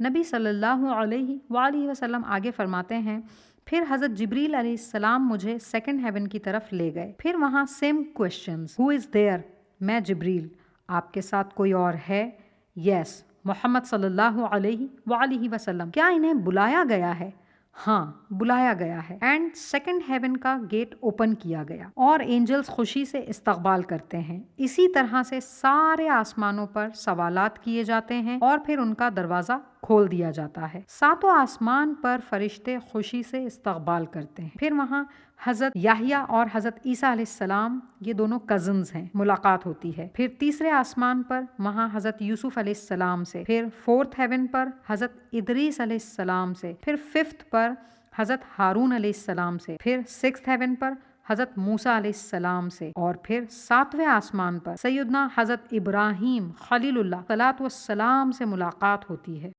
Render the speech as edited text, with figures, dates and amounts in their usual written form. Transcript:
नबी सल्लल्लाहु अलैहि वसल्लम आगे फरमाते हैं, फिर हज़रत जिब्रील अलैहिस्सलाम मुझे सेकंड हेवन की तरफ ले गए। फिर वहाँ same questions, who is there? मैं जिब्रील। आपके साथ कोई और है? यस, मोहम्मद सल्लल्लाहु अलैहि वसल्लम। क्या इन्हें बुलाया गया है? हाँ, बुलाया गया है। एंड सेकंड हेवन का गेट ओपन किया गया और एंजल्स खुशी से इस्तकबाल करते हैं। इसी तरह से सारे आसमानों पर सवालात किए जाते हैं और फिर उनका दरवाजा खोल दिया जाता है। सातों आसमान पर फरिश्ते खुशी से इस्तकबाल करते हैं। फिर वहाँ हज़रत याहिया और हज़रत ईसा अलैहिस्सलाम, ये दोनों कज़न्स हैं, मुलाकात होती है। फिर तीसरे आसमान पर वहाँ हज़रत यूसुफ अलैहिस्सलाम से, फिर फोर्थ हेवन पर हज़रत इदरीस अलैहिस्सलाम से, फिर फिफ्थ पर हज़रत हारून अलैहिस्सलाम से, फिर सिक्स्थ हेवन पर हज़रत मूसा अलैहिस्सलाम से, और फिर सातवें आसमान पर सैयदना हज़रत इब्राहीम खलीलुल्लाह सलातो वस्सलाम से मुलाकात होती है।